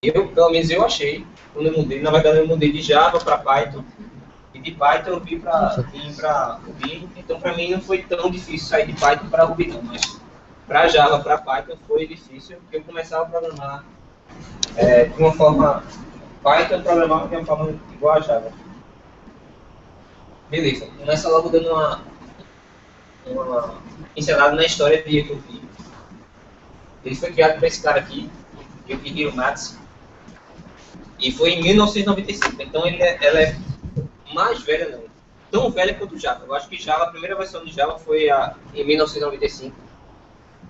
Pelo menos eu achei, quando eu mudei, na verdade eu mudei de Java para Python, e de Python eu vim para Ruby, então para mim não foi tão difícil sair de Python para Ruby não, mas para Java, para Python foi difícil, porque eu começava a programar de uma forma, Python eu programava de uma forma igual a Java. Beleza, começa logo dando uma pincelada na história de Ruby. Ele foi criado por esse cara aqui, Yukihiro Matsu, e foi em 1995, então ela é mais velha não, tão velha quanto o Java. Eu acho que Java, a primeira versão de Java foi em 1995,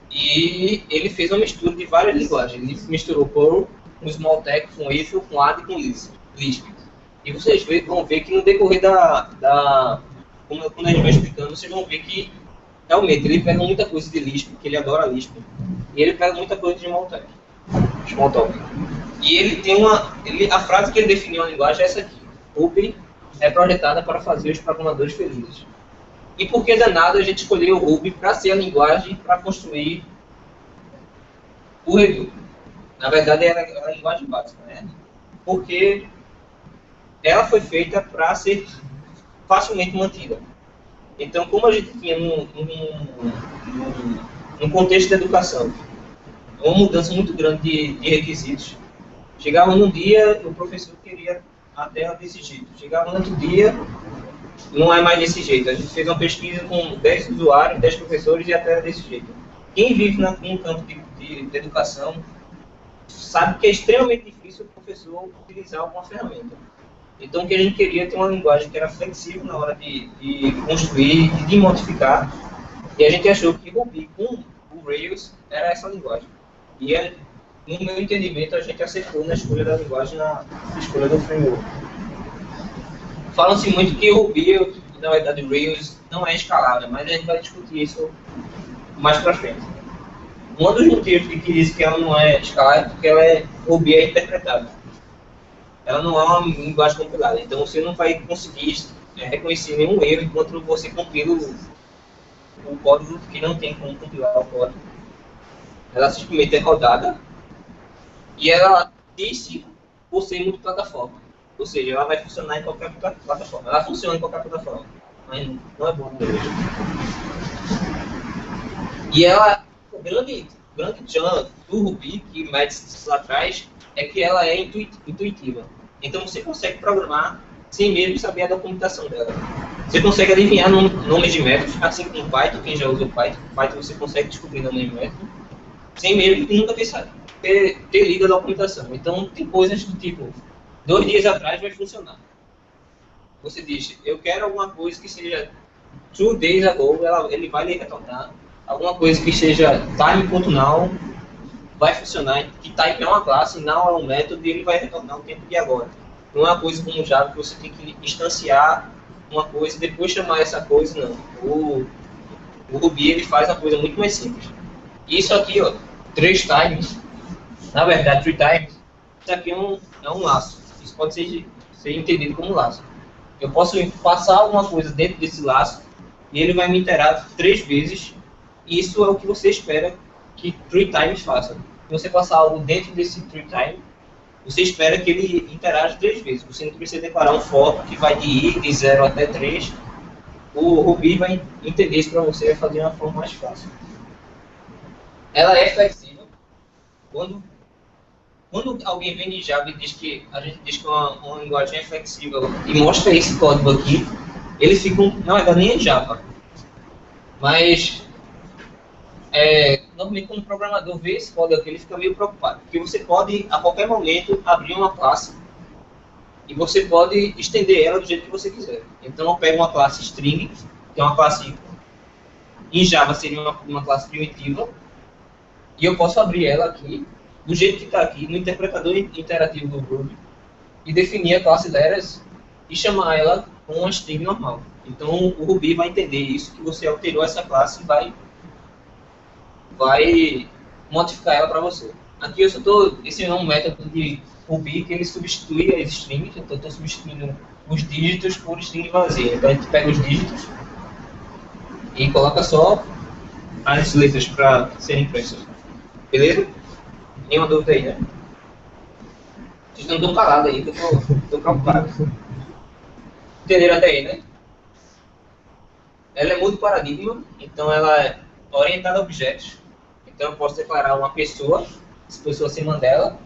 e ele fez uma mistura de várias linguagens. Ele misturou Perl com Smalltalk, com Eiffel, com AD e com Lisp. E vocês vão ver que no decorrer quando a gente vai explicando, vocês vão ver que realmente ele pega muita coisa de Lisp, que ele adora Lisp, e ele pega muita coisa de Smalltalk. E ele tem a frase que ele definiu na linguagem é essa aqui: Ruby é projetada para fazer os programadores felizes. E por que danado a gente escolheu o Ruby para ser a linguagem para construir o Redux? Na verdade é a linguagem básica, né? Porque ela foi feita para ser facilmente mantida. Então, como a gente tinha num contexto de educação uma mudança muito grande de requisitos, chegava num dia, o professor queria a tela desse jeito. Chegava no outro dia, não é mais desse jeito. A gente fez uma pesquisa com 10 usuários, 10 professores e a tela desse jeito. Quem vive num campo de educação sabe que é extremamente difícil o professor utilizar alguma ferramenta. Então, o que a gente queria ter uma linguagem que era flexível na hora de construir e de modificar. E a gente achou que Ruby com o Rails era essa linguagem. E, no meu entendimento, a gente acertou na escolha da linguagem, na escolha do framework. Falam-se muito que o Ruby, na verdade, o Rails não é escalável, mas a gente vai discutir isso mais para frente. Um dos motivos que diz que ela não é escalável é porque Ruby é interpretável. Ela não é uma linguagem compilada, então você não vai conseguir reconhecer nenhum erro enquanto você compila o código, que não tem como compilar o código. Ela simplesmente é rodada e ela disse por ser multiplataforma, ou seja, ela vai funcionar em qualquer plataforma. Ela funciona em qualquer plataforma, mas não é bom mesmo. E ela, o grande chance do Ruby que mete lá atrás é que ela é intuitiva. Então você consegue programar sem mesmo saber a documentação dela. Você consegue adivinhar nomes de métodos, assim como o Python, quem já usa o Python. Você consegue descobrir nomes de métodos, sem mesmo nunca ter lido a documentação. Então tem coisas do tipo, 2 dias atrás vai funcionar. Você diz, eu quero alguma coisa que seja 2 days ago, ele vai lhe retornar. Alguma coisa que seja time.now, vai funcionar, que type é uma classe, now é um método, e ele vai retornar o tempo de agora. Não é uma coisa como o Java que você tem que instanciar uma coisa e depois chamar essa coisa, não. O Ruby ele faz uma coisa muito mais simples. Isso aqui, ó, 3 times, na verdade 3 times, isso aqui é um laço. Isso pode ser entendido como laço. Eu posso passar alguma coisa dentro desse laço e ele vai me iterar 3 vezes. E isso é o que você espera que 3 times faça. Se você passar algo dentro desse 3 times, você espera que ele interaja 3 vezes. Você não precisa declarar um for que vai de i de 0 até 3. O Ruby vai entender isso para você e vai fazer de uma forma mais fácil. Ela é flexível. Quando alguém vem de Java e diz que a gente diz que uma linguagem é flexível e mostra esse código aqui, eles ficam, na verdade, nem é Java. Mas normalmente quando o programador vê esse código aqui, ele fica meio preocupado, porque você pode a qualquer momento abrir uma classe e você pode estender ela do jeito que você quiser. Então eu pego uma classe string, que é uma classe em Java seria uma classe primitiva, e eu posso abrir ela aqui do jeito que está aqui no interpretador interativo do Ruby e definir a classe delas e chamar ela com uma string normal. Então o Ruby vai entender isso, que você alterou essa classe e vai modificar ela para você. Aqui eu só estou ensinando um método de Ruby que ele substitui as strings, então eu estou substituindo os dígitos por string vazia. Então a gente pega os dígitos e coloca só as letras para serem impressas. Beleza? Nenhuma dúvida aí, né? Vocês não estão calados aí, que eu tô preocupado. Entenderam até aí, né? Ela é multiparadigma, então ela é orientada a objetos. Então eu posso declarar uma pessoa, essa pessoa acima dela,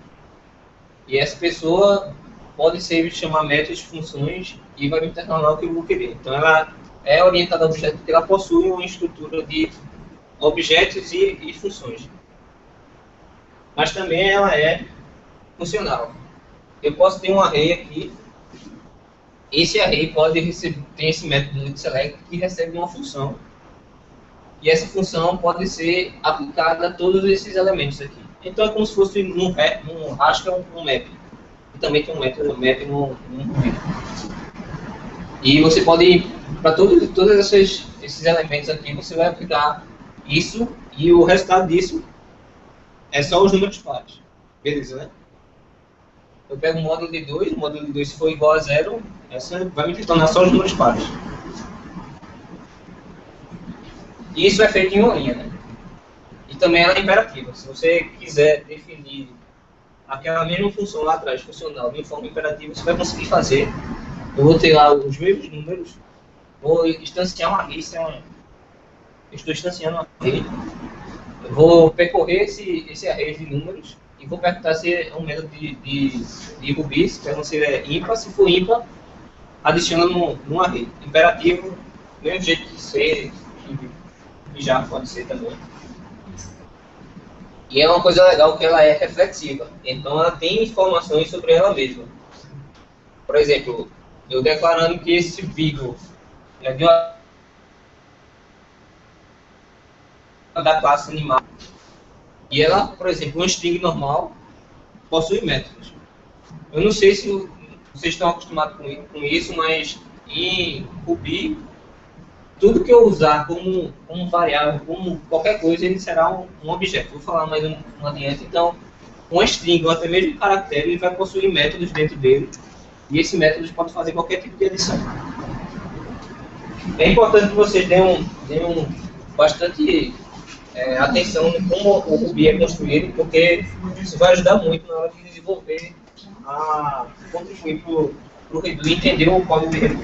e essa pessoa pode ser chamar métodos, funções, e vai me tornar o que eu vou querer. Então ela é orientada a objetos porque ela possui uma estrutura de objetos e funções. Mas também ela é funcional. Eu posso ter um array aqui. Esse array pode receber, tem esse método de select que recebe uma função. E essa função pode ser aplicada a todos esses elementos aqui. Então é como se fosse num raster um map. E também tem um método map no Ruby. E você pode, para todos esses elementos aqui, você vai aplicar isso e o resultado disso é só os números pares. Beleza, né? Eu pego o módulo de 2, o módulo de 2 se for igual a 0, essa vai me retornar só os números pares. E isso é feito em uma linha, né? E também ela é imperativa. Se você quiser definir aquela mesma função lá atrás, funcional, de forma imperativa, você vai conseguir fazer. Eu vou ter lá os mesmos números, vou instanciar uma array, estou instanciando uma array, eu vou percorrer esse array de números e vou perguntar se é um método de Ruby, se pergunta se é ímpar, se for ímpar, adiciona num array. Imperativo, do mesmo jeito que C, que já pode ser também. E é uma coisa legal que ela é reflexiva, então ela tem informações sobre ela mesma. Por exemplo, eu declarando que esse Vigo é de uma da classe animal. E ela, por exemplo, uma string normal possui métodos. Eu não sei se vocês estão acostumados com isso, mas em Ruby, tudo que eu usar como variável, como qualquer coisa, ele será um objeto. Vou falar mais um adiante. Então, uma string, ou até mesmo um caractere, ele vai possuir métodos dentro dele. E esse método pode fazer qualquer tipo de adição. É importante que vocês tenham bastante atenção em como o Ruby é construído, porque isso vai ajudar muito na hora de desenvolver, a contribuir para o Redu e entender o código de Redu.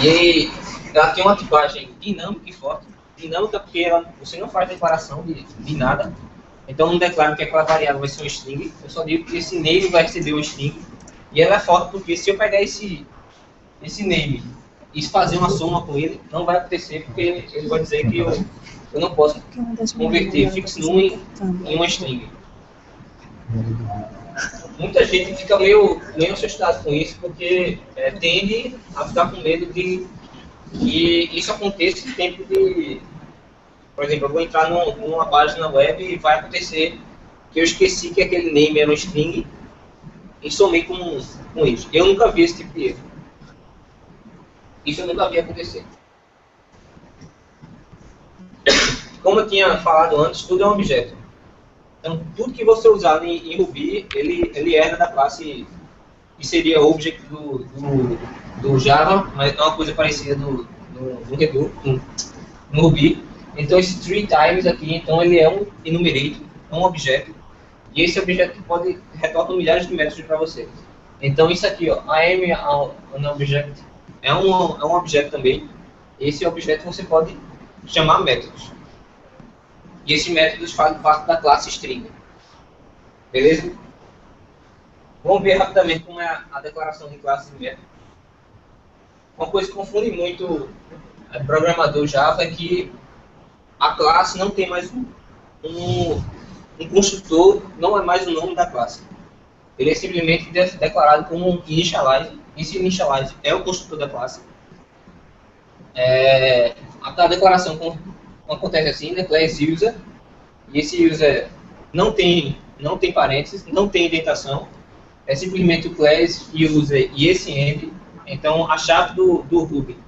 E ela tem uma tipagem dinâmica e forte. Dinâmica porque você não faz declaração de nada. Então não declaro que aquela variável vai ser um string. Eu só digo que esse name vai receber um string. E ela é forte porque se eu pegar esse name e fazer uma soma com ele, não vai acontecer porque ele vai dizer que eu não posso converter fix num em uma string. Muita gente fica meio assustado com isso porque tende a ficar com medo de que isso aconteça em tempo de... Por exemplo, eu vou entrar numa página web e vai acontecer que eu esqueci que aquele name era um string e somei com isso. Eu nunca vi esse tipo de erro. Isso eu nunca vi acontecer. Como eu tinha falado antes, tudo é um objeto. Então, tudo que você usar em Ruby, ele herda da classe que seria object do Java, mas é uma coisa parecida no Ruby. Então, esse tree times aqui, então ele é um enumerator, é um objeto. E esse objeto pode retornar milhares de métodos para você. Então, isso aqui, ó, I am an object, é um objeto também. Esse objeto você pode chamar métodos. E esses métodos fazem parte da classe string. Beleza? Vamos ver rapidamente como é a declaração de classe de método. Uma coisa que confunde muito o programador Java é que a classe não tem mais um construtor, não é mais o nome da classe. Ele é simplesmente declarado como um initialize. Esse initialize é o construtor da classe. A declaração acontece assim, declare user, e esse user não tem parênteses, não tem indentação, é simplesmente o class, user e esse end. Então a chave do Ruby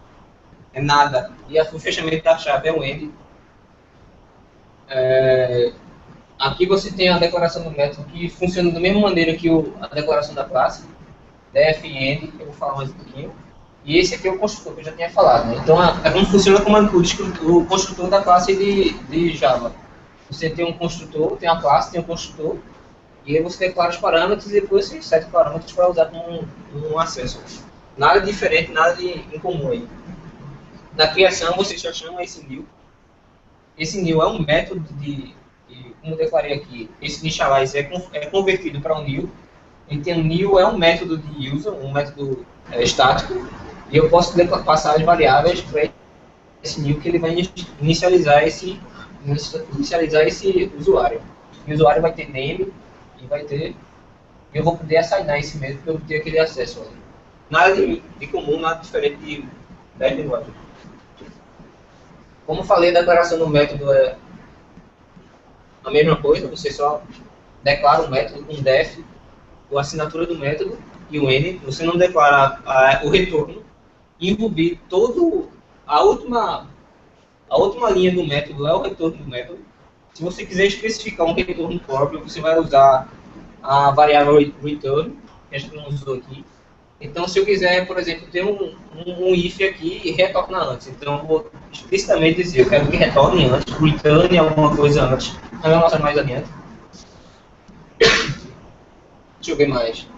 é nada, e o fechamento da chave é um end. Aqui você tem a declaração do método que funciona da mesma maneira que a declaração da classe, def end, eu vou falar mais um pouquinho. E esse aqui é o construtor que eu já tinha falado, né? Então é como funciona como o construtor da classe de Java. Você tem um construtor, tem a classe, tem um construtor, E aí você declara os parâmetros e depois você seta parâmetros para usar como um acesso. Nada diferente, nada de incomum aí. Na criação você já chama esse new. Esse new é um método como eu declarei aqui, esse initialize é convertido para um new. Então, new é um método de user, um método estático, e eu posso passar as variáveis para esse new que ele vai inicializar esse usuário. E o usuário vai ter name e vai ter. Eu vou poder assignar esse mesmo para eu ter aquele acesso ali. Nada de comum, nada diferente da linguagem. Como falei, a declaração do método é a mesma coisa, você só declara o método com def, a assinatura do método e o n. Você não declara o retorno. Em Ruby, a última linha do método é o retorno do método. Se você quiser especificar um retorno próprio, você vai usar a variável return, que a gente não usou aqui. Então, se eu quiser, por exemplo, ter um if aqui e retorna antes. Então, eu vou explicitamente dizer, eu quero que retorne antes, return alguma coisa antes. Eu vou mostrar mais adiante. Deixa eu ver mais.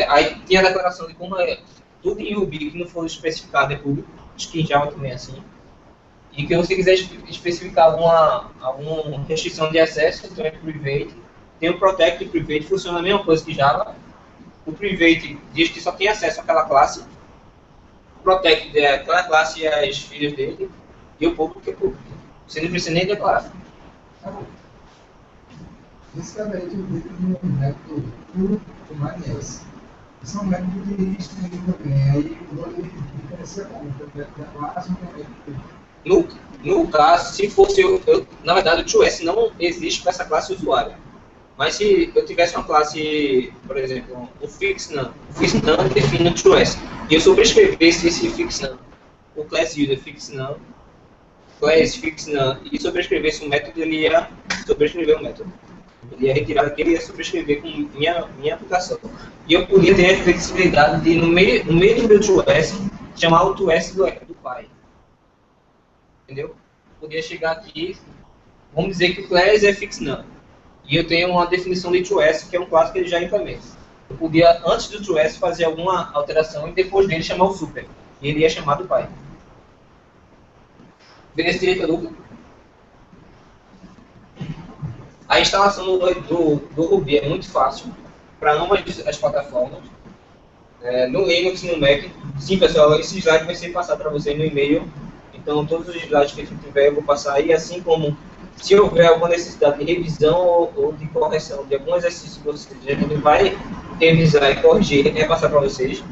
Aí tem a declaração de como tudo em Ruby que não for especificado é público. Acho que em Java também é assim. E que você quiser especificar alguma restrição de acesso, então é private. Tem o protect e private, funciona a mesma coisa que Java. O private diz que só tem acesso àquela classe. O protect é aquela classe e as filhas dele. E o público é público. Você não precisa nem declarar. Esse cara aí que eu vi no método puro do MyNS. Esse é um método de string também. Aí o nome diferencia como? Da classe no caso, se fosse na verdade o TOS não existe para essa classe usuário. Mas se eu tivesse uma classe, por exemplo, o fixNum define o TOS. E eu sobrescrevesse esse fixNum, o class user fixNum, class fixNum, e sobrescrevesse um método, ele ia sobrescrever o método. Ele ia retirar aquele e ia sobrescrever com minha aplicação. E eu podia ter a flexibilidade de, no meio do meu TOS, chamar o TOS do pai. Entendeu? Eu podia chegar aqui, vamos dizer que o class é fixNum. E eu tenho uma definição de TOS, que é um classe que ele já implementa. Eu podia, antes do TOS, fazer alguma alteração e depois dele chamar o super. E ele ia chamar do pai. Beleza, direita dúvida? A instalação do Ruby é muito fácil para ambas as plataformas. No Linux e no Mac. Sim, pessoal, esse slide vai ser passado para vocês no e-mail. Então, todos os slides que eu tiver, eu vou passar aí, assim como se houver alguma necessidade de revisão ou de correção de algum exercício que vocês fizeram, ele vai revisar e corrigir e repassar para vocês.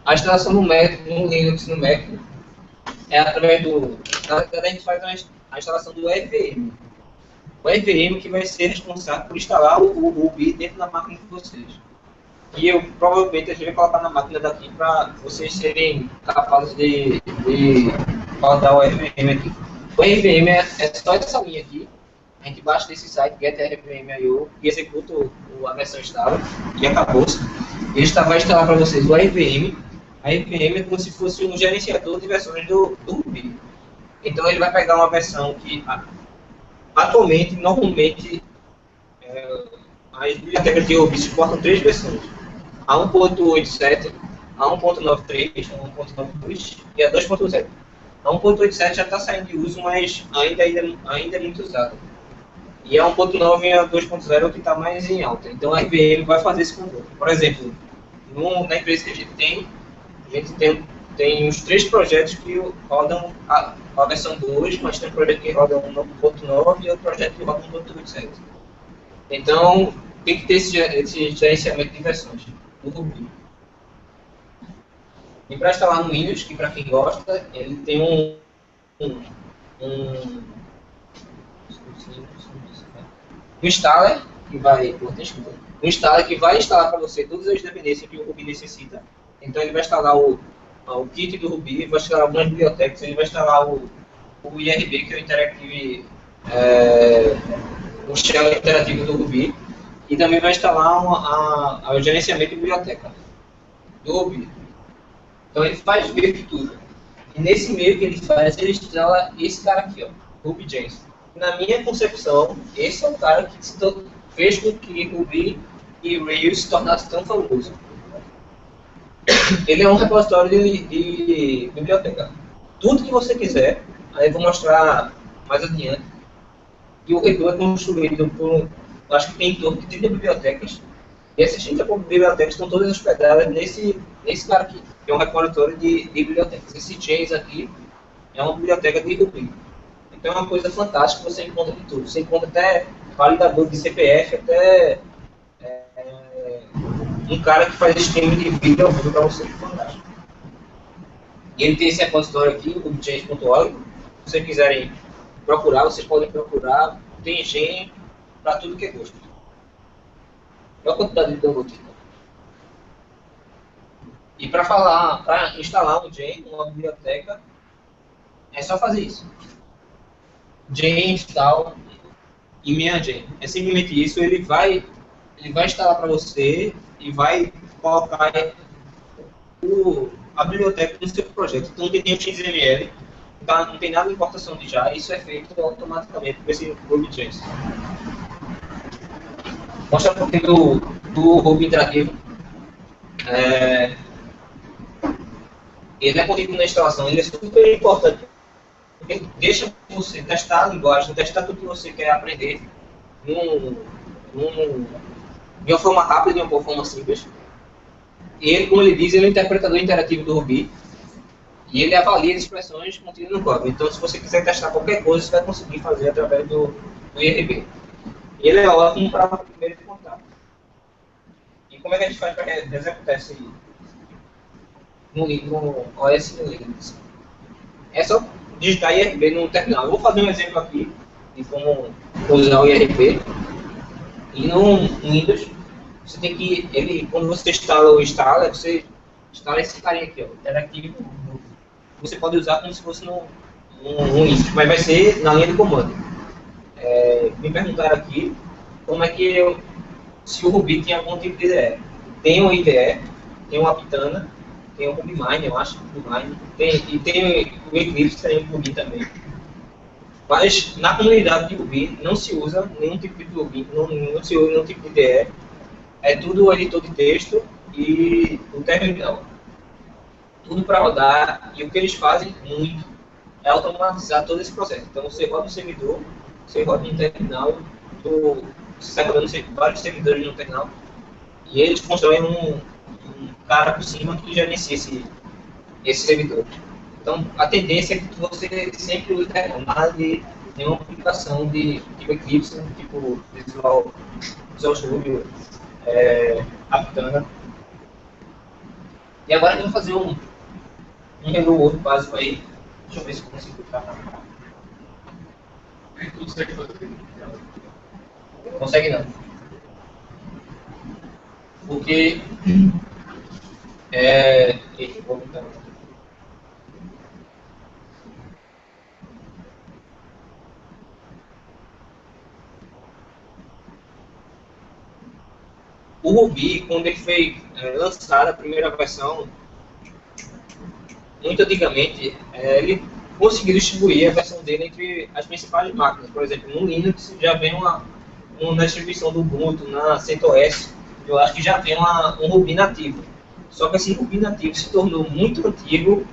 A instalação no Linux e no Mac é através do... Na verdade, a gente faz a instalação do EVM. O EVM que vai ser responsável por instalar o Ruby dentro da máquina de vocês. E eu provavelmente a gente vai colocar na máquina daqui para vocês serem capazes de rodar o EVM aqui. O EVM é só essa linha aqui. A gente baixa desse site, getrvm.io, e executa a versão estável, e acabou-se. Ele vai instalar para vocês o EVM. A EVM é como se fosse um gerenciador de versões do Ruby. Então ele vai pegar uma versão que atualmente, normalmente, as bibliotecas de Ruby suportam 3 versões. A 1.87, a 1.93, a 1.92 e a 2.0. A 1.87 já está saindo de uso, mas ainda é muito usado. E a 1.9 e a 2.0 que está mais em alta. Então a RVM vai fazer esse controle. Por exemplo, na empresa que a gente tem uns 3 projetos que rodam a versão 2, mas tem um projeto que roda 1.9 e outro projeto que roda 1.87. Então tem que ter esse gerenciamento de versões do Ruby. E para instalar no Windows, que para quem gosta, ele tem um installer que vai instalar para você todas as dependências que o Ruby necessita. Então ele vai instalar o kit do Ruby, vai instalar algumas bibliotecas, ele vai instalar o IRB, que é o Interactive, o shell interativo do Ruby, e também vai instalar o gerenciamento de biblioteca do Ruby. Então ele faz meio que tudo. E nesse meio que ele faz, ele instala esse cara aqui, ó, RubyGems. Na minha concepção, esse é o cara que fez com que Ruby e Rails se tornasse tão famoso. Ele é um repositório de biblioteca. Tudo que você quiser, aí eu vou mostrar mais adiante. E o Redu é construído por, acho que tem em torno de 30 bibliotecas. E essas 30 bibliotecas estão todas hospedadas nesse cara aqui, que é um repositório de bibliotecas. Esse Chains aqui é uma biblioteca de Ruby. Então é uma coisa fantástica, você encontra de tudo. Você encontra até validador de CPF, até um cara que faz streaming de vídeo ao vivo para você, fantástico. E ele tem esse repositório aqui, o rubychains.org. Se vocês quiserem procurar, vocês podem procurar. Tem gen para tudo que é gosto. Olha a quantidade de download. E para instalar um gen, uma biblioteca, é só fazer isso. Gen install e minha gen. É simplesmente isso, ele vai instalar para você e vai colocar a biblioteca no seu projeto. Então tem um XML, tá? Não tem nada de importação de já, isso é feito automaticamente por esse Rubychains. Mostra um pouquinho do Ruby interativo. Ele é contínuo na instalação, ele é super importante. Porque deixa você testar a linguagem, testar tudo que você quer aprender de uma forma rápida, de uma forma simples. E ele, como ele diz, ele é um interpretador interativo do Ruby. E ele avalia as expressões contidas no código. Então, se você quiser testar qualquer coisa, você vai conseguir fazer através do IRB. E ele é ótimo para o primeiro de contato. E como é que a gente faz para executar esse no OS Linux? É só digitar IRB no terminal. Eu vou fazer um exemplo aqui de como usar o IRB. E no Windows, você tem que, quando você instala o installer, você instala esse carinha aqui, ó, interativo. Você pode usar como se fosse no Windows, mas vai ser na linha de comando. Me perguntaram aqui como é que se o Ruby tem algum tipo de IDE. Tem um IDE, tem uma Aptana, tem o RubyMine, eu acho, e tem o Eclipse, tem o Ruby também. Mas na comunidade de Ruby não se usa nenhum tipo de Ruby, não se usa nenhum tipo de IDE. É tudo editor de texto e o terminal. Tudo para rodar, e o que eles fazem muito é automatizar todo esse processo. Então você roda no servidor, você roda no terminal, você está rodando vários servidores no terminal, e eles constroem um cara por cima que gerencia esse servidor. Então a tendência é que você sempre use nada de nenhuma aplicação de tipo Eclipse, tipo Visual Studio, Aptana. E agora eu vou fazer um hello world básico aí. Deixa eu ver se eu consigo clicar. Consegue fazer? Consegue não. Porque vou botar. O Ruby, quando ele foi lançado a primeira versão, muito antigamente, ele conseguiu distribuir a versão dele entre as principais máquinas. Por exemplo, no Linux já vem uma distribuição do Ubuntu, na CentOS, eu acho que já vem um Ruby nativo. Só que esse Ruby nativo se tornou muito antigo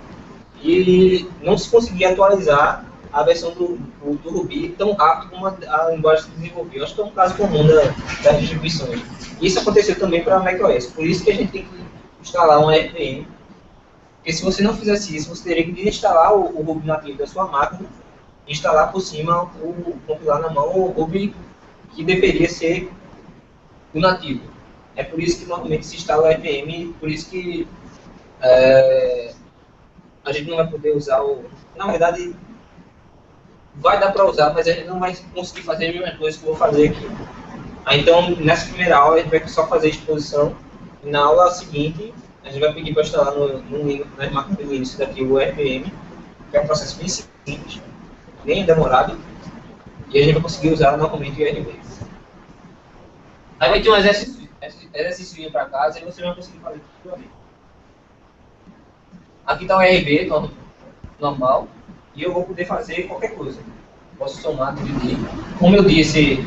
e não se conseguia atualizar a versão do Ruby tão rápido como a linguagem se desenvolveu. Acho que é um caso comum das distribuições. Isso aconteceu também para a macOS. Por isso que a gente tem que instalar um RPM. Porque se você não fizesse isso, você teria que desinstalar o Ruby nativo da sua máquina e instalar por cima, compilar na mão o Ruby que deveria ser o nativo. É por isso que normalmente se instala o RPM, por isso que a gente não vai poder usar Na verdade, vai dar para usar, mas a gente não vai conseguir fazer as mesmas coisas que eu vou fazer aqui. Então, nessa primeira aula, a gente vai só fazer a exposição. E na aula seguinte, a gente vai pedir para instalar nas máquinas do início daqui o RPM, que é um processo bem simples, bem demorado, e a gente vai conseguir usar novamente o IRB. Aí vai ter um exercício para casa e você vai conseguir fazer tudo ali. Aqui está o IRB normal, e eu vou poder fazer qualquer coisa. Posso somar, dividir. Como eu disse,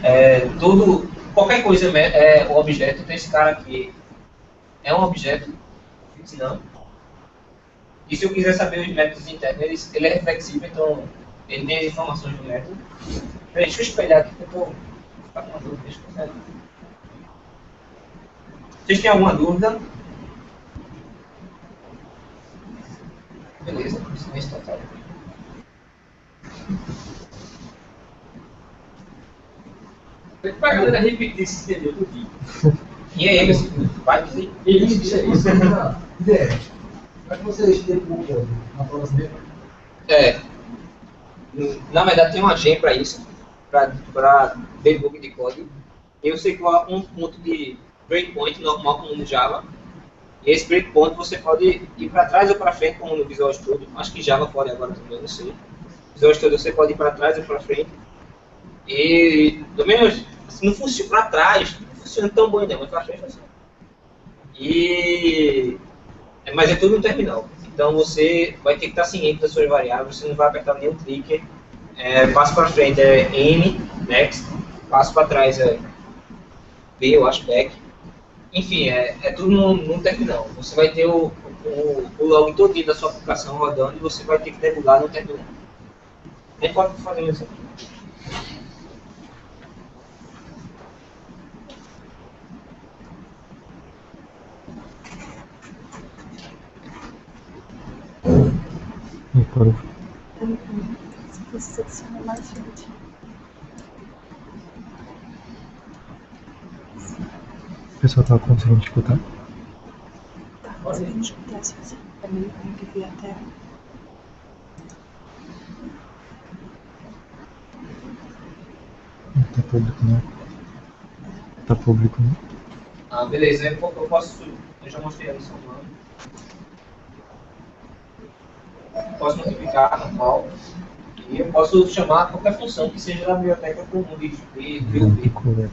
qualquer coisa é o objeto. Então esse cara aqui é um objeto, se não. E se eu quiser saber os métodos internos, ele é reflexível, então ele tem as informações do método. Deixa eu espelhar aqui que eu estou ficar com uma dúvida. Deixa eu espelhar. Vocês têm alguma dúvida? Beleza, silêncio total. Pra galera repetir esse entendeu tudinho. E aí, Emerson, vai dizer. Isso. Ideia. Mas você explicou o código na prova mesmo? Na verdade tem uma gem para isso, para debug de código. Eu sei colocar um ponto de breakpoint normal como no Java. E esse breakpoint você pode ir para trás ou para frente como no Visual Studio. Acho que Java pode agora também, não sei. Visual Studio você pode ir para trás ou para frente. E do menos assim, não funciona para trás, não funciona tão bom ainda, mas para frente funciona. Mas é tudo no terminal. Então você vai ter que estar ciente das suas variáveis, você não vai apertar nenhum clicker. Passo para frente é N, next, passo para trás é B, eu acho, back. Enfim, é tudo no terminal. Você vai ter o log todinho da sua aplicação rodando e você vai ter que debugar no terminal. Nem pode fazer isso aqui. Se fosse selecionar mais gente. O pessoal tá conseguindo escutar? Tá conseguindo escutar, se você também tem que ver a tela. Não tá público, não. Tá público, não. Ah, beleza. Eu já mostrei a lição humana. Posso multiplicar normal. E eu posso chamar qualquer função que seja da biblioteca comum de VB.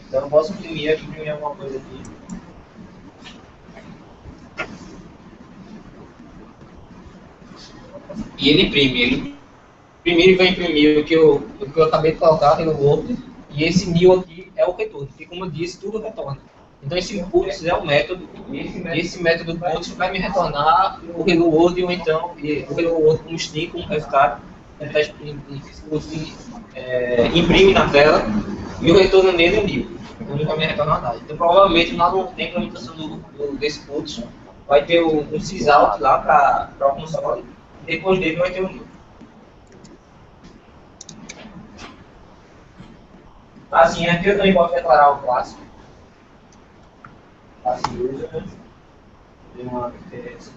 Então eu posso imprimir alguma coisa aqui. E ele imprime. Ele primeiro vai imprimir o que eu acabei de colocar no Word. E esse new aqui é o retorno. Porque como eu disse, tudo retorna. Então esse puts é um método. E esse método puts vai me retornar o Hello World ou então o Hello World como string, como resultado. Ele imprime na tela e o retorno nele é new. Então não vai me retornar nada. Então provavelmente lá não tem implementação desse puts. Vai ter um sysout lá para o console. Depois dele vai ter o new. Assim, aqui eu também posso declarar o clássico. Classe user. Tem uma referência.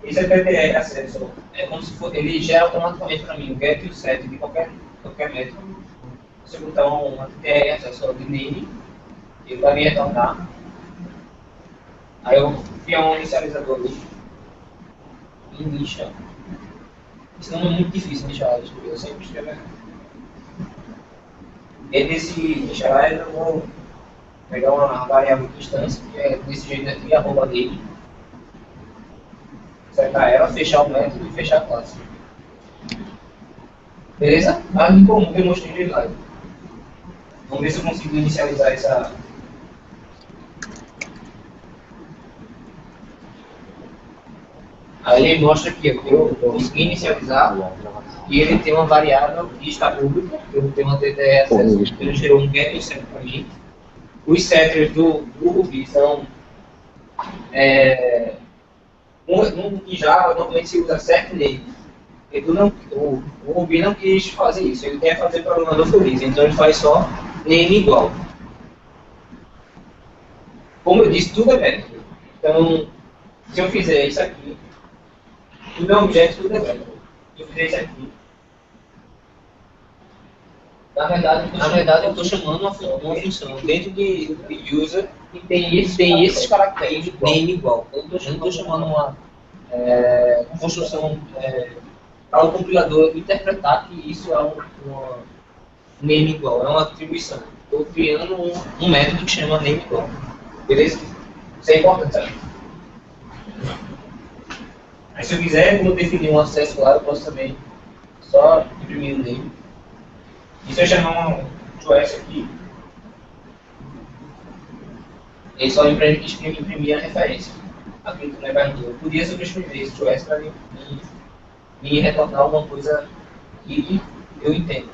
Esse é TTR acesso. É como se for, ele gera automaticamente para mim o get e o set de qualquer método. Se eu botar uma TTR acesso de name, ele vai me retornar. Aí eu criar um inicializador ali. Initial. Isso não é muito difícil inicializar, eu sempre escrevo errado. E desse initializer eu vou pegar uma variável de instância, que é desse jeito aqui, arroba dele. Setar ela, fechar o método e fechar a classe. Beleza? Aqui comum que eu mostrei de slide. Vamos ver se eu consigo inicializar essa. Aí ele mostra aqui, eu consegui inicializar e ele tem uma variável que está pública, eu tenho uma TTR acesso, ele gerou um get e um set para mim. Os setters do Ruby são em Java normalmente se usa set name. O Ruby não quis fazer isso, ele quer fazer programador feliz, então ele faz só name igual. Como eu disse, tudo é método. Então, se eu fizer isso aqui, tudo é objeto, tudo é método. Se eu fizer isso aqui, na verdade eu estou chamando uma função dentro de user que tem esses caracteres, name igual. Eu não estou chamando uma construção para o compilador interpretar que isso é um name igual, é uma atribuição. Estou criando um método que chama name igual. Beleza? Isso é importante, sabe? Aí se eu quiser, como eu definir um acesso lá, eu posso também só imprimir o name. E se eu chamar um JS aqui, Ele só imprimia a referência. Aquilo que não é perguntou. Eu podia subscrever se tivesse para me retornar alguma coisa que eu entendo.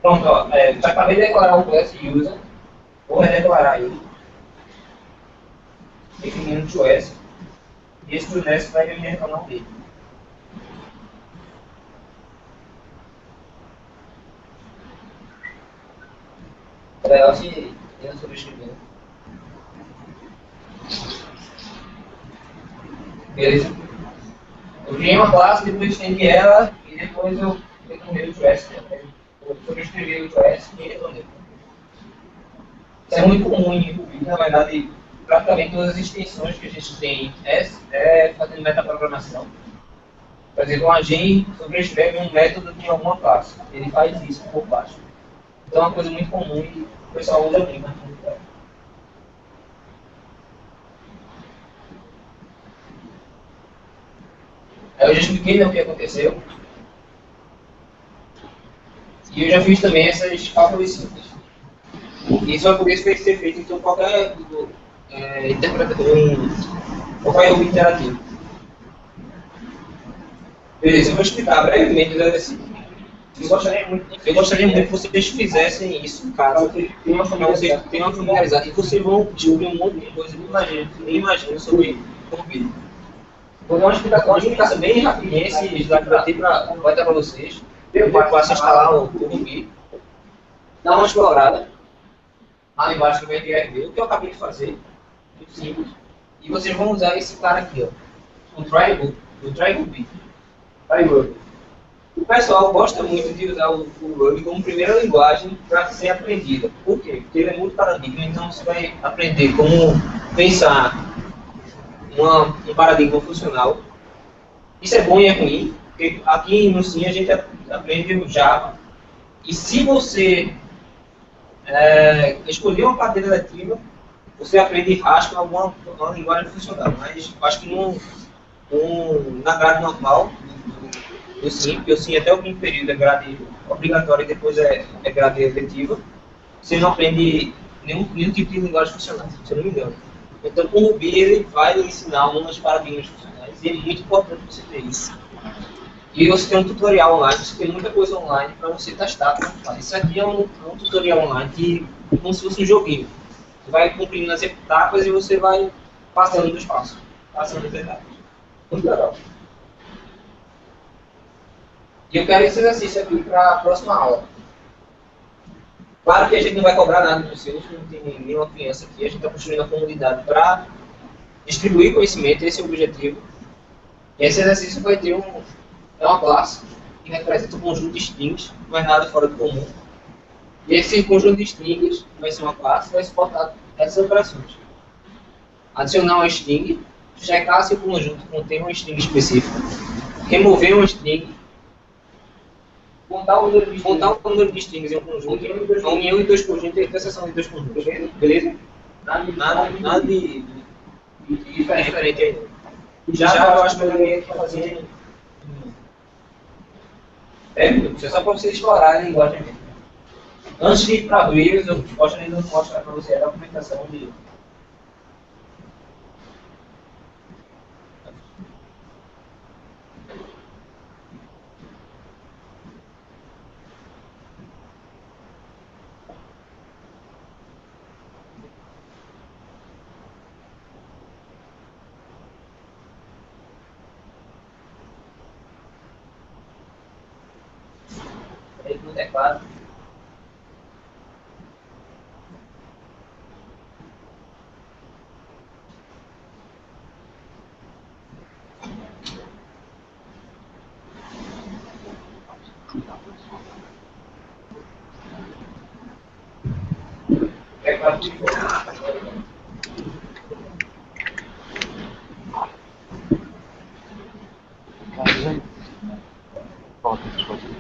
Pronto, ó, já acabei de declarar um class user, vou redeclarar ele, definindo TOS, e esse TOS vai me retornar um dele. Ela se subscrevendo. Beleza? Eu criei uma classe, depois estendi ela e depois eu retornei o TOS. Eu sobrescrevi o TOS e retornei. Isso é muito comum em Ruby. Na verdade, praticamente todas as extensões que a gente tem é fazendo metaprogramação. Por exemplo, um agente sobrescreve um método de alguma classe. Ele faz isso por baixo. Então é uma coisa muito comum e o pessoal usa muito. Aí eu já expliquei o que aconteceu. E eu já fiz também essas cálculos simples. Isso vai poder ser feito em qualquer qualquer Ruby interativo. Beleza, eu vou explicar brevemente os exercícios. Eu gostaria muito que vocês fizessem isso, caso vocês tenham familiarizado. E vocês vão descobrir um monte de coisa que nem imagino sobre Ruby. Vou dar uma explicação bem rapidinha. Esse slide vai dar para vocês. Eu passo a instalar o Ruby, dar uma explorada. Lá embaixo que vai ter o que eu acabei de fazer, muito simples. E vocês vão usar esse cara aqui, ó, o Try Ruby. O pessoal gosta muito de usar o Ruby como primeira linguagem para ser aprendida. Por quê? Porque ele é muito paradigma, então você vai aprender como pensar um paradigma funcional. Isso é bom e é ruim, porque aqui no Sim a gente aprende o Java. E se você escolher uma cadeira eletiva, você aprende Haskell, uma linguagem funcional. Mas acho que na grade normal do Sim, porque o Sim até o quinto período é grade obrigatória e depois é grade eletiva, você não aprende nenhum tipo de linguagem funcional, se eu não me engano. Então o Ruby ele vai lhe ensinar uns paradigmas funcionais e é muito importante você ter isso. E você tem um tutorial online, você tem muita coisa online para você testar. Isso aqui é um tutorial online que é como se fosse um joguinho. Você vai cumprindo as etapas e você vai passando dos passos, passando as etapas. Muito legal. E eu quero esse exercício aqui para a próxima aula. Claro que a gente não vai cobrar nada de vocês, não tem nenhuma criança aqui, a gente está construindo a comunidade para distribuir conhecimento, esse é o objetivo. E esse exercício vai ter uma classe que representa um conjunto de strings, não é nada fora do comum. E esse conjunto de strings vai ser uma classe que vai suportar essas operações. Adicionar uma string, checar se o conjunto contém uma string específica, remover uma string, contar o número de strings em um conjunto, a união de dois conjuntos e a interseção de dois conjuntos. Beleza? Nada de diferente aí. Já eu acho que eu ia fazer isso é só para vocês explorarem a linguagem mesmo. Antes de ir para Views, eu gostaria de mostrar para você a documentação de no teclado. Falta essas coisas.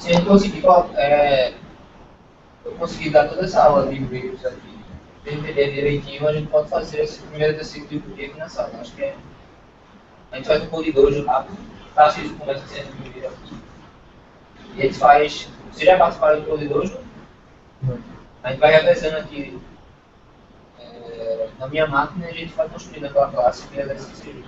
Se a gente conseguir, eu conseguir dar toda essa aula de Rails aqui, para entender direitinho, a gente pode fazer esse primeiro exercício de Ruby aqui na sala. Acho que a gente faz um code dojo rápido, tá? Se isso começa sendo o primeiro aqui. E a gente faz. Você já participaram do code dojo? A gente vai revezando aqui na minha máquina e a gente vai construindo aquela classe que é exercício.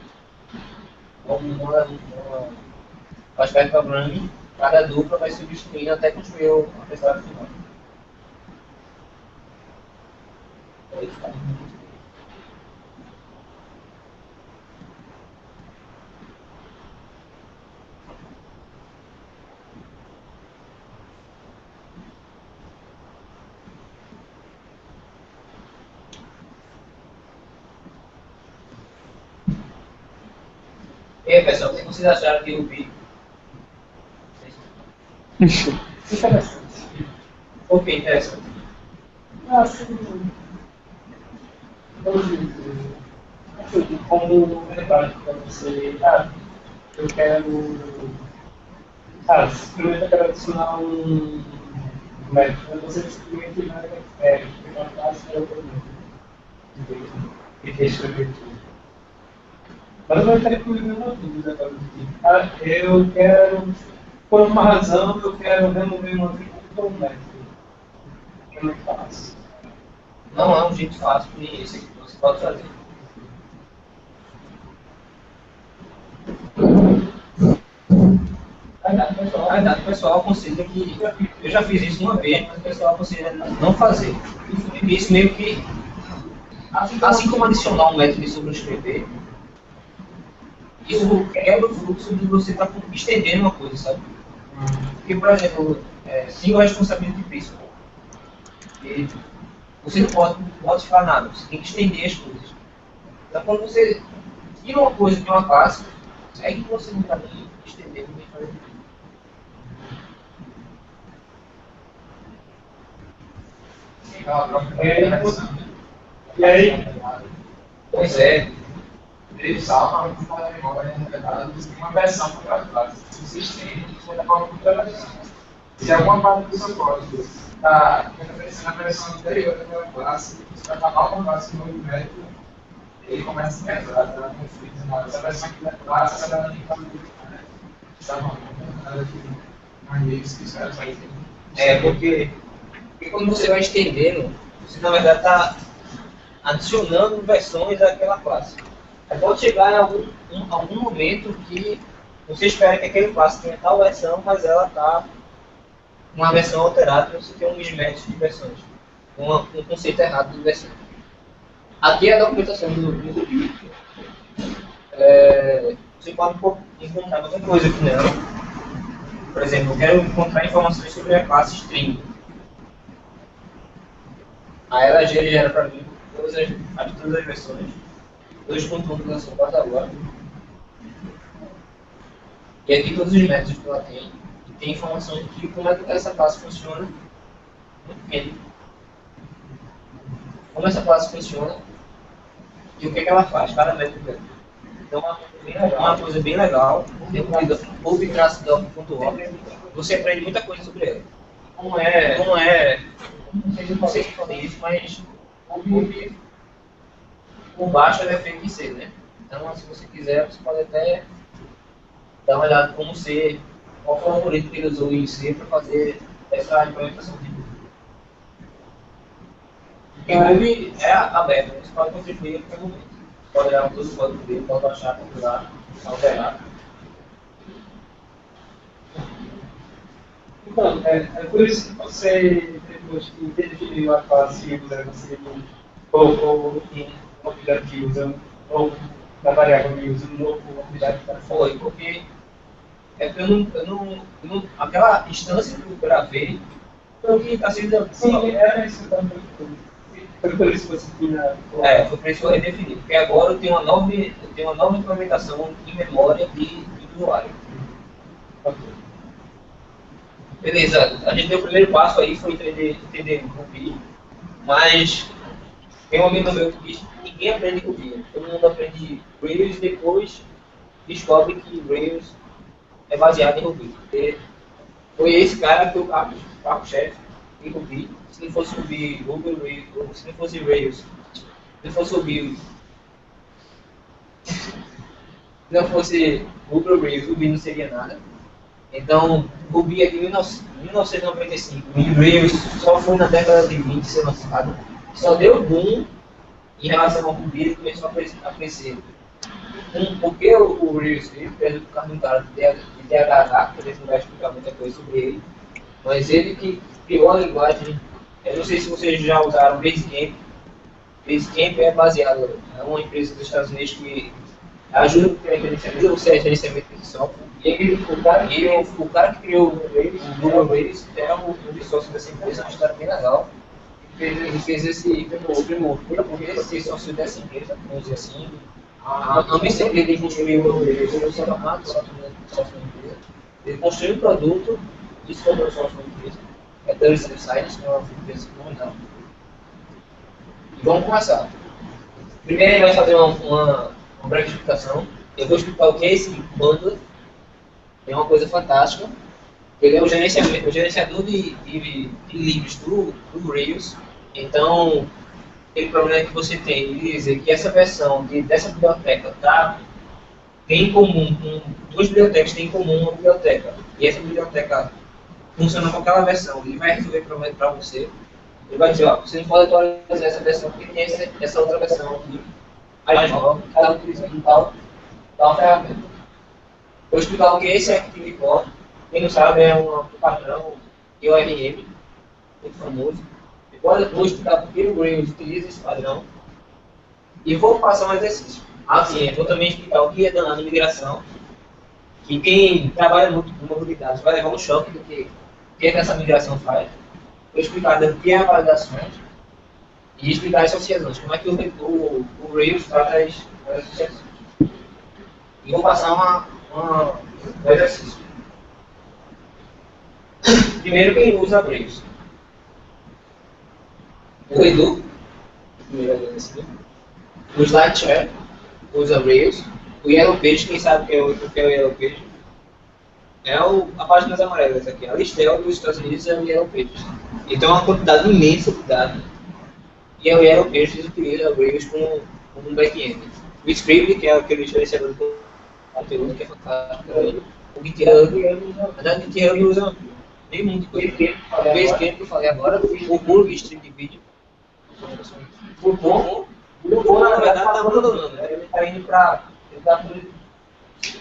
Faz pair programming, cada dupla vai substituindo até construir a pessoa final. E aí, pessoal, o que vocês acharam que eu vi? Interessante. O que é interessante? Assim, como verdade para você, eu quero. Simplesmente eu quero adicionar um método, você simplesmente uma classe é o problema. E reescrever tudo. Mas eu quero incluir uma dúvida agora aqui. Eu quero, por uma razão, eu quero remover uma atributo por um método. Eu não faço. Não é um jeito fácil de esse que você pode fazer. O pessoal aconselha que. Eu já fiz isso uma vez, mas o pessoal aconselha não fazer. Isso meio que. Assim como adicionar um método de sobrescrever, isso quebra o fluxo de você estar estendendo uma coisa, sabe? Porque, por exemplo, single responsability principle. E você não pode modificar nada, você tem que estender as coisas. Então, quando você tira uma coisa de uma classe, é que você não está nem estendendo nem fazendo nada. E aí? Pois é. Ele salva uma versão para a classe. Se você estende, você coloca outra versão. Se alguma parte do seu código está aparecendo na versão anterior daquela classe, você vai falar uma classe no novo método, ele começa a pesar, tá? Essa versão aqui da classe, essa dela tem que estar bom. Porque quando você vai estendendo, você na verdade está adicionando versões daquela classe. Aí pode chegar em algum momento que você espera que aquele classe tenha tal versão, mas ela está uma versão alterada, você tem um mismatch de versões, um conceito errado de versão. Aqui é a documentação do Ruby. Você pode encontrar qualquer coisa aqui nela. Por exemplo, eu quero encontrar informações sobre a classe string. Aí ela gera para mim todas as versões. 2.1 que lançou agora. E aqui todos os métodos que ela tem. E tem informação de como é que essa classe funciona. Muito pequeno. Como essa classe funciona e o que ela faz, cada método dela. Então uma coisa bem legal, dentro do ruby-doc.org, você aprende muita coisa sobre ela. Não sei se falei isso, mas o Ruby, o baixo é feito em C, né? Então, se você quiser, você pode até dar uma olhada como C, qual foi o algoritmo que ele usou em C para fazer essa implementação de Ruby. Porque o Ruby é aberto, você pode contribuir a qualquer momento. Você pode olhar todo o código dele, pode baixar, compilar, alterar. Então, é por isso que você, depois que definiu a classe user, você colocou um objetivo ou da variável user um novo objetivo. Foi, porque aquela instância que eu gravei foi o que está sendo. Sim, era isso também. Foi por isso que você tinha. Foi por isso que eu redefini. Porque agora eu tenho uma nova implementação em memória de usuário. Beleza, a gente deu o primeiro passo aí, foi entender Ruby, mas tem um amigo meu que diz que ninguém aprende Ruby. Todo mundo aprende Rails e depois descobre que Rails é baseado em Ruby. Porque Foi esse cara que o carro-chefe e Ruby. Se não fosse Ruby, se não fosse Rails, se não fosse Ruby, se não fosse Rails, Ruby não seria nada. Então, Ruby é de 1995 e Rails só foi na década de 20 ser lançado. Só deu boom em relação ao Ruby e começou a crescer. Porque o Rails veio por causa de um cara de THH, que a gente não vai explicar muita coisa sobre ele, mas ele que criou a linguagem. Eu não sei se vocês já usaram Basecamp. Basecamp é baseado, é uma empresa dos Estados Unidos que ajuda o gerenciamento de software. E o cara que criou o Google Rails é um dos sócios dessa empresa, uma história bem legal. Ele fez esse primor, porque ser sócio dessa empresa, vamos dizer assim, a ambição dele de construir o solução da software da empresa. Ele construiu um produto e se tornou sócio da empresa. É Dirty Science, que é uma empresa fenomenal. E vamos começar. Primeiro ele vai fazer uma breve explicação. Eu vou explicar o que é esse bundler. É uma coisa fantástica. Ele é o gerenciador de livros do Rails. Então, aquele problema que você tem de dizer que essa versão dessa biblioteca tem em comum, duas bibliotecas têm em comum uma biblioteca. E essa biblioteca funciona com aquela versão. Ele vai resolver o problema para você. Ele vai dizer, ó, você não pode atualizar essa versão porque tem essa outra versão aqui. Aí, ó, cada utilizando tal ferramenta. Vou explicar o que é esse Active Core. Quem não sabe, é um padrão ORM, muito famoso. Vou explicar por que o Rails utiliza esse padrão. E vou passar um exercício. Assim, vou também explicar o que é danado migração. Que quem trabalha muito com mobilidade vai levar um choque do que essa migração faz. Vou explicar o que é a validações e explicar as associações. Como é que o Rails faz as associações. E vou passar um exercício. Primeiro, quem usa Rails? O Edu, o SlideShare usa Rails, o Yellow Page, quem sabe o que é o Yellow Page? É a página amarelas aqui, a Listel dos Estados Unidos é o Yellow Page. Então é uma quantidade imensa de dados. E o Yellow Page utiliza o Rails como um back-end. O Script, que é aquele gerenciador de conteúdo que é fantástico. O GitHub, na verdade o GitHub usa nem muito coisa. O Basecamp que eu falei agora, o Burg Stream de vídeo. O Bom, na verdade, está abandonando. Ele está indo para.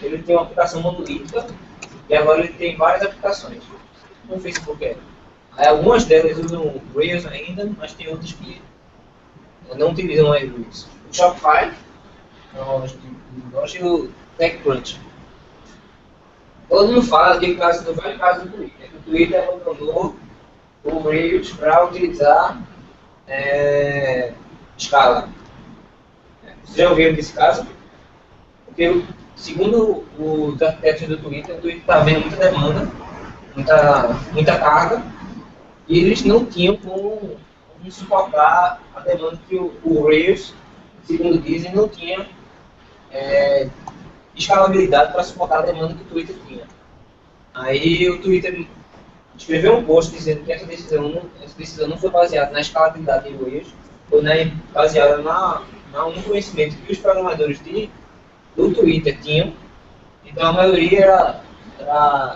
Ele tem uma aplicação monolítica e agora ele tem várias aplicações. No Facebook é. Algumas delas usam Rails ainda, mas tem outras que não utilizam mais Rails. O Shopify, nós e o TechCrunch. Todo mundo fala que vários casos do Twitter. O Twitter abandonou o Rails para utilizar Scala. Vocês já ouviram desse caso? Porque, segundo os arquitetos do Twitter, o Twitter está vendo muita demanda, muita carga, e eles não tinham como suportar a demanda que o Rails, segundo dizem, não tinha escalabilidade para suportar a demanda que o Twitter tinha. Aí o Twitter escreveu um post dizendo que essa decisão não foi baseada na escalabilidade do Rails, foi baseada no conhecimento que os programadores do Twitter tinham. Então a maioria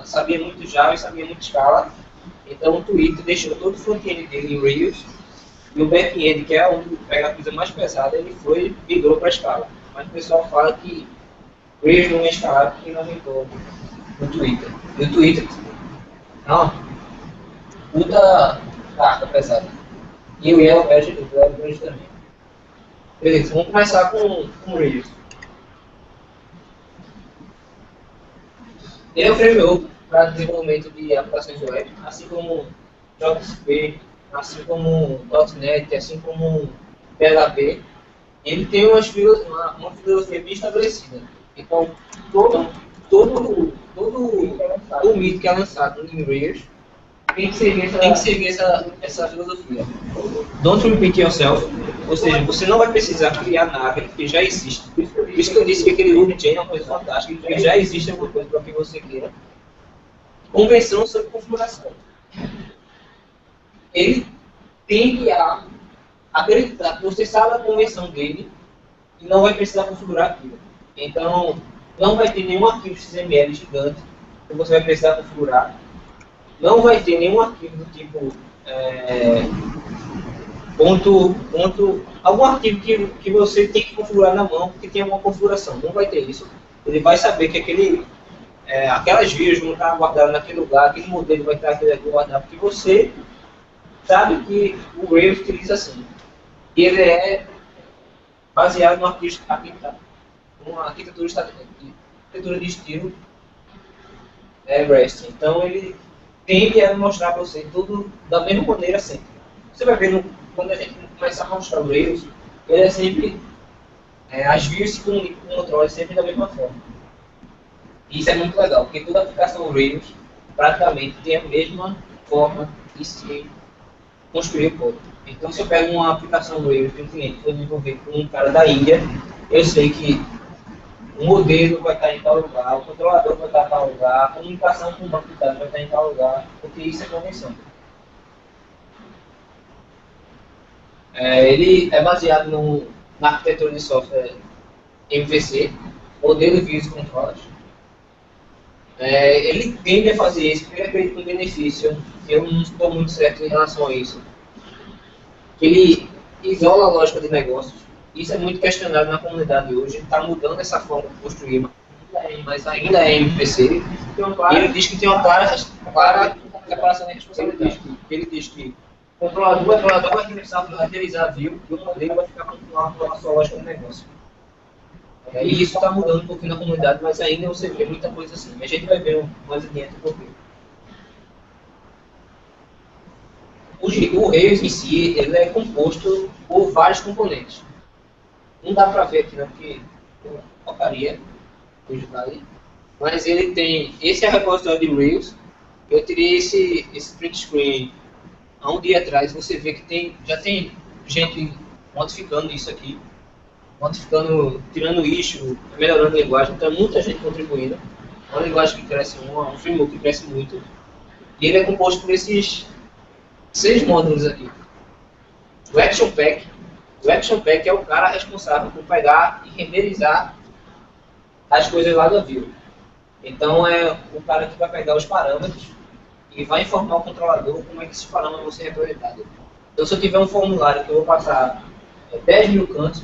sabia muito Java e sabia muito Scala. Então o Twitter deixou todo o front-end dele em Rails e o back-end, que é onde pega a coisa mais pesada, ele migrou para Scala. Mas o pessoal fala que Rails não é escalável porque não aumentou no Twitter. E o Twitter, puta carga pesada. E o Yellow Page também. Beleza, vamos começar com o Rails. Ele é um framework para desenvolvimento de aplicações web, assim como JavaScript, assim como .NET, assim como PHP. Ele tem uma filosofia bem estabelecida. Então, todo o mito que é lançado em Rails tem que seguir essa filosofia. Don't repeat yourself, ou seja, você não vai precisar criar nada que já existe. Por isso que eu disse que aquele loop chain é uma coisa fantástica, que já existe alguma coisa para que você queira. Convenção sobre configuração. Ele tende a acreditar que você sabe a convenção dele e não vai precisar configurar aquilo. Então, não vai ter nenhum arquivo XML gigante que você vai precisar configurar. Não vai ter nenhum arquivo do tipo algum arquivo que você tem que configurar na mão porque tem uma configuração. Não vai ter isso. Ele vai saber que aquelas vias vão estar guardadas naquele lugar, aquele modelo vai estar guardado, porque você sabe que o Rails utiliza assim. E ele é baseado numa arquitetura de estilo REST. Então ele tende a mostrar para você tudo da mesma maneira sempre. Você vai ver quando a gente começar a mostrar o Rails, ele é sempre as vias se comunicam com o controle sempre da mesma forma. E isso é muito legal, porque toda aplicação Rails praticamente tem a mesma forma de se construir o código. Então, se eu pego uma aplicação Rails de um cliente que eu desenvolver com um cara da Índia, eu sei que o modelo vai estar em tal lugar, o controlador vai estar em tal lugar, a comunicação com o banco de dados vai estar em tal lugar, porque isso é convenção. Ele é baseado na arquitetura de software MVC, Modelo Views Controllers. Ele tende a fazer isso porque ele acredita no benefício, eu não estou muito certo em relação a isso. Ele isola a lógica de negócios. Isso é muito questionado na comunidade hoje. Ele está mudando essa forma de construir, mas ainda é MVC. E ele diz que tem uma clara separação de responsabilidade. Ele diz que o controlador vai renderizar a view e o modelo vai ficar controlado pela sua lógica de negócio. E isso está mudando um pouquinho na comunidade, mas ainda você vê muita coisa assim. A gente vai ver mais adiante um pouquinho. O Rails em si, ele é composto por vários componentes. Não dá para ver aqui, não, porque é uma porcaria. Mas ele tem... Esse é o repositório de Rails. Eu tirei esse print screen há um dia atrás. Você vê que já tem gente modificando isso aqui. Modificando, tirando issue, melhorando a linguagem. Então, muita gente contribuindo. É uma linguagem que cresce, um framework que cresce muito. E ele é composto por esses 6 módulos aqui. O Action Pack. O Action Pack é o cara responsável por pegar e renderizar as coisas lá da view. Então, é o cara que vai pegar os parâmetros e vai informar o controlador como é que esses parâmetros vão ser representados. Então, se eu tiver um formulário que eu vou passar 10 mil campos,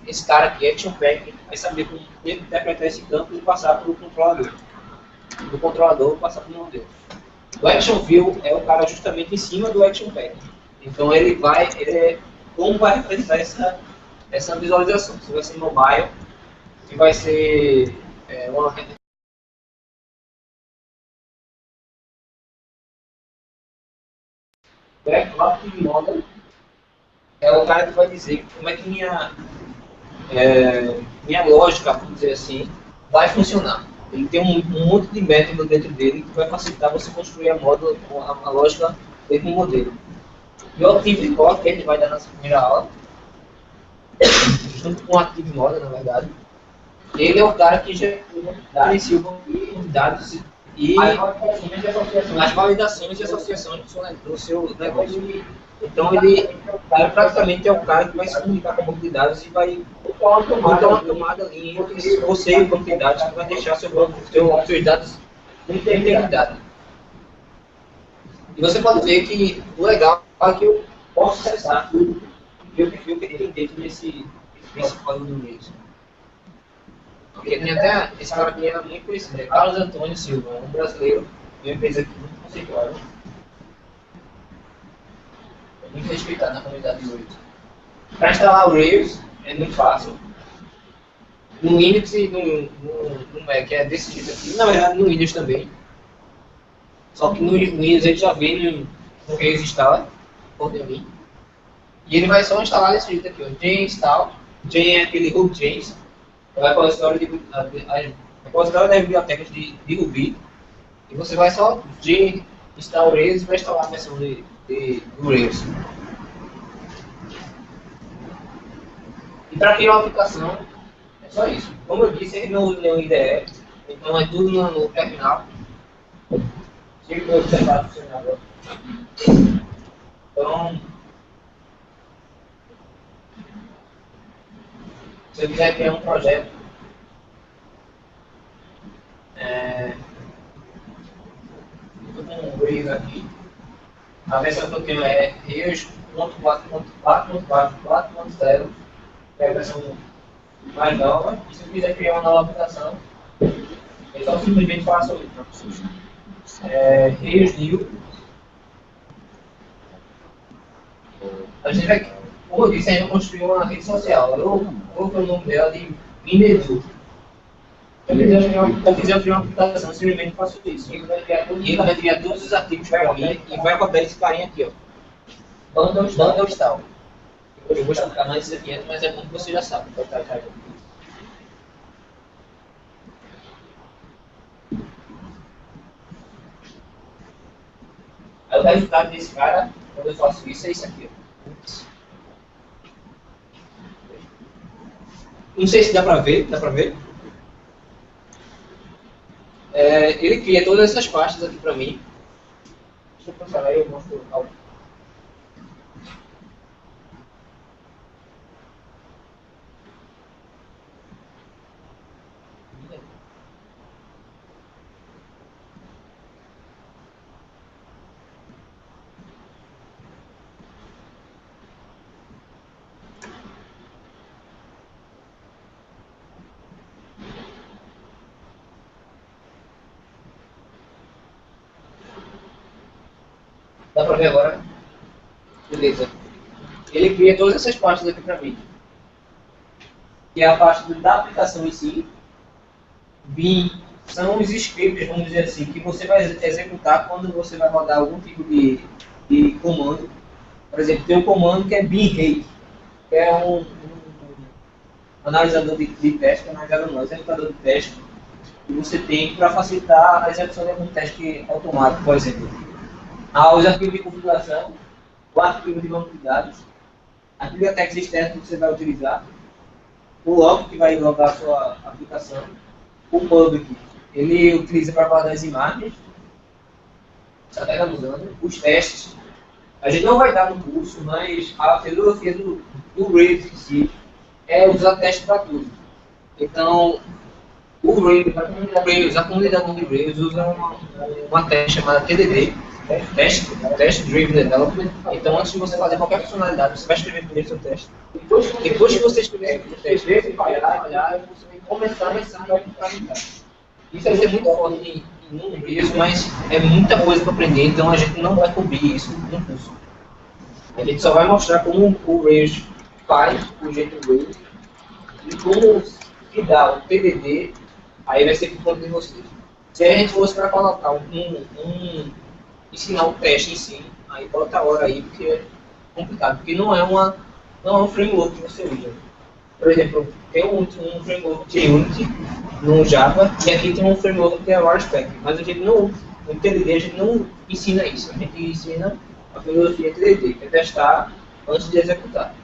esse cara aqui, Action Pack, vai saber como interpretar esse campo e passar para o controlador. Do controlador, passar para o modelo. O Action View é o cara justamente em cima do Action Pack. Então como vai representar essa visualização. Se vai ser mobile, se vai ser uma Backlog Model é o cara que vai dizer como é que minha lógica, vamos dizer assim, vai funcionar. Ele tem um monte de método dentro dele que vai facilitar você construir a lógica dentro do modelo. E o Active Core, que a gente vai dar nessa primeira aula, junto com o Active Model, na verdade, ele é o cara que já inicia o banco de dados e as validações e associações do seu negócio. Então ele praticamente é o cara que vai se comunicar com o banco de dados e vai montar uma camada ali entre você e o banco de dados que vai deixar seus dados com integridade. E você pode ver que o legal é que eu posso acessar tudo que eu tenho dentro desse código do Rails. Porque tem até esse cara aqui era muito conhecido, Carlos Antônio Silva, um brasileiro de uma empresa aqui muito conceituada. Muito respeitado na comunidade de Rails. Para instalar o Rails é muito fácil. No Linux e no Mac é desse jeito aqui. Na verdade no Windows também. Só que no Windows ele já vem no Rails instala, por mim. E ele vai só instalar desse jeito aqui, ó. Gen install. Gen é aquele root-gens. É o repositório das bibliotecas de Ruby. E você vai só Gen install Rails e vai instalar a versão do Rails. E para criar uma aplicação, é só isso. Como eu disse, ele não usa nenhum IDE, então é tudo no terminal. que você está funcionando. Então, se eu quiser criar um projeto, estou com um Rails aqui. A versão que eu tenho é Rails 1.4.4.4.0, que é a versão mais nova. E se eu quiser criar uma nova aplicação, eu só simplesmente faço Rails New. A gente vai, como eu disse, a gente construiu uma rede social. Eu coloquei o nome dela de Minedu. Se eu quiser criar uma aplicação, simplesmente faço isso. E ele vai criar todos os artigos para mim e vai rodar esse carinha aqui, ó. Bundle Style. Eu vou explicar mais isso aqui, mas é bom que você já sabe. Aí o resultado desse cara, quando eu faço isso, é isso aqui, ó. Não sei se dá pra ver, ele cria todas essas pastas aqui pra mim. Deixa eu passar aí, eu mostro algo. Dá pra ver agora? Beleza. Ele cria todas essas pastas aqui pra mim. Que é a pasta da aplicação em si. Bin são os scripts, vamos dizer assim, que você vai executar quando você vai rodar algum tipo de comando. Por exemplo, tem um comando que é bin-rake, que é um analisador de teste, executador de teste, que você tem para facilitar a execução de algum teste automático, por exemplo. Os arquivos de configuração, o arquivo de banco de dados, a biblioteca externa que você vai utilizar, o log que vai logar a sua aplicação, o public, ele utiliza para guardar as imagens, está usando, os testes. A gente não vai dar no curso, mas a filosofia do Rails em si é usar teste para tudo. Então, o Rails, a comunidade do Rails usa uma teste chamada TDD, Test Driven Development. Então, antes de você fazer qualquer funcionalidade, você vai escrever primeiro seu teste. Depois que você escrever o teste, você vai olhar e você vai começar a implementar. Isso vai ser muito forte em Rails, mas é muita coisa para aprender, então a gente não vai cobrir isso no curso. A gente só vai mostrar como o Rails faz o jeito do Rails e como se dá o TDD, aí vai ser por conta de vocês. Se a gente fosse para colocar ensinar o teste em si, aí bota a hora aí, porque é complicado, porque não é um framework que você usa. Por exemplo, tem um framework de Unity no Java, e aqui tem um framework que é o RSpec, mas a gente não, no TDD a gente não ensina isso, a gente ensina a filosofia TDD, que é testar antes de executar.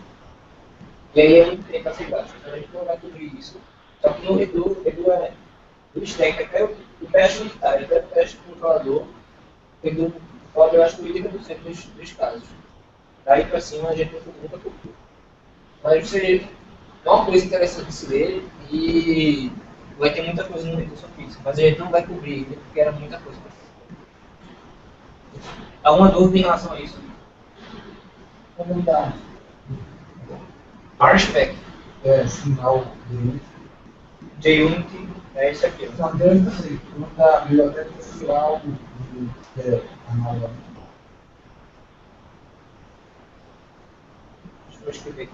E aí é muito tempo a ser gasto, então a gente não vai cobrir isso. Só que no Redu é do stack, até o teste unitário, até o teste controlador, Redu pode, eu acho, 80% dos casos. Daí para cima a gente nunca cobriu. Mas você é uma coisa interessante de se ler e vai ter muita coisa no Redu sobre isso, mas a gente não vai cobrir, porque era muita coisa. Alguma dúvida em relação a isso? Como dá? RSpec. Sinal de JUnity é isso aqui. Só que eu não sei, como dá a biblioteca social a nova. Deixa eu escrever aqui.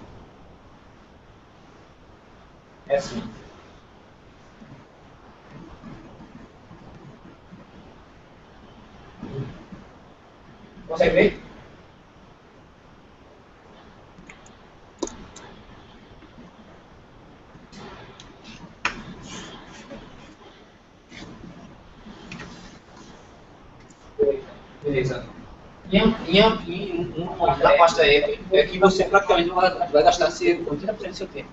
É assim. Consegue ver? Beleza. Na pasta E é que você praticamente vai gastar 80% do seu tempo.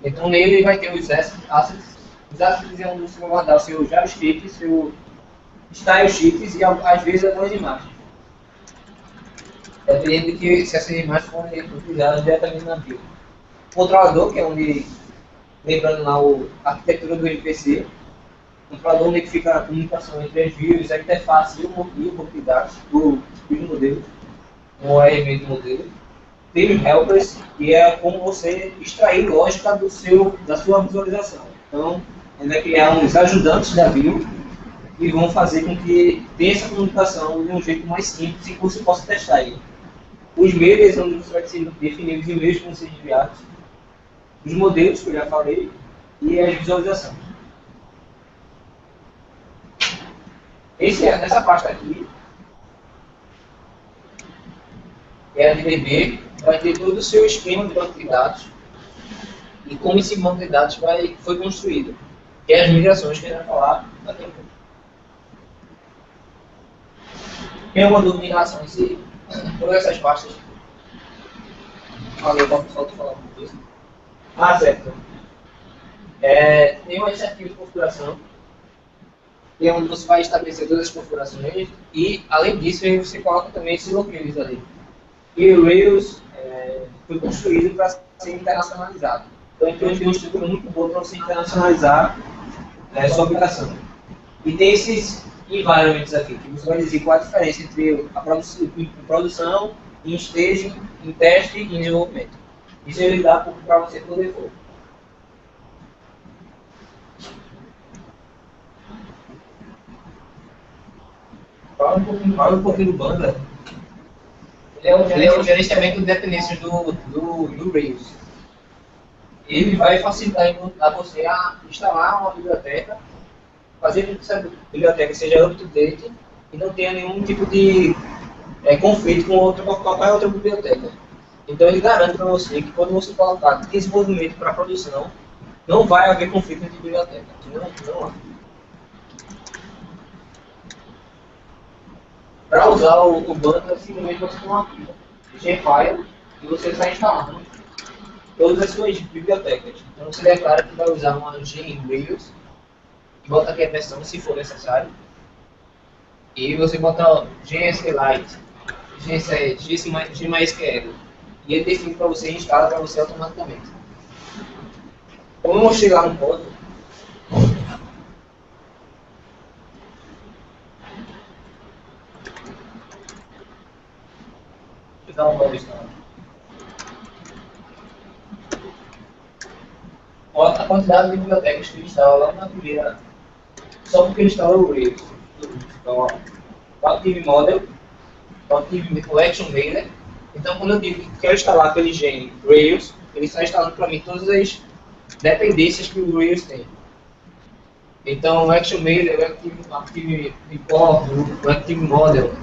Então nele vai ter os assets. Os assets é onde você vai guardar o seu JavaScript, seu stylesheets e às vezes algumas imagens. Dependendo de que se essas imagens forem utilizadas diretamente na build. Controlador, que é onde, lembrando lá a arquitetura do MPC, o controlador onde fica a comunicação entre as views, a interface e o banco de dados do modelo, o ORM do modelo. Tem o helpers, que é como você extrair lógica da sua visualização. Então, ele vai criar uns ajudantes da view e vão fazer com que tenha essa comunicação de um jeito mais simples e que você possa testar ele. Os meios, onde você vai definir os e-mails que vão ser enviados, os modelos, que eu já falei, e as visualizações. Essa pasta aqui, que é a DDB, vai ter todo o seu esquema de banco de dados e como esse banco de dados foi construído, que é as migrações que a gente vai falar daqui a pouco. Tem uma dúvida em relação a esse, todas essas pastas? Falei, falta falar um pouco disso. Ah, certo. Tem esse arquivo de configuração, que é onde você vai estabelecer todas as configurações e, além disso, você coloca também esses locais ali. E o Rails foi construído para ser internacionalizado. Então, ele tem uma estrutura muito boa para você internacionalizar sua aplicação. E tem esses environments aqui, que você vai dizer qual a diferença entre a produção, em staging, em teste e em desenvolvimento. Isso ele dá para você poder for. Fala um pouquinho do Banda. Ele é um gerenciamento de dependências do Rails. Ele vai facilitar a você a instalar uma biblioteca, fazer com que essa biblioteca seja up-to-date e não tenha nenhum tipo de conflito com qualquer outra biblioteca. Então ele garante para você que quando você colocar desenvolvimento para produção, não vai haver conflito entre bibliotecas. Não há. Para usar o Banda, simplesmente você tem uma Gfile e você está instalando todas as suas bibliotecas. Então você declara que vai usar uma G em Rails, bota aqui a versão se for necessário, e você bota GSQLite, GMySQL, e ele define para você e instala para você automaticamente. Como eu mostrei lá no código, dar uma olhada. A quantidade de bibliotecas que ele instala lá na primeira, só porque ele instala o Rails. Então, ó, o Active Model, o Active Collection Mailer. Então, quando eu digo que quero instalar aquele gene Rails, ele está instalando para mim todas as dependências que o Rails tem. Então, o Action Mailer, o Active Import, o Active Model,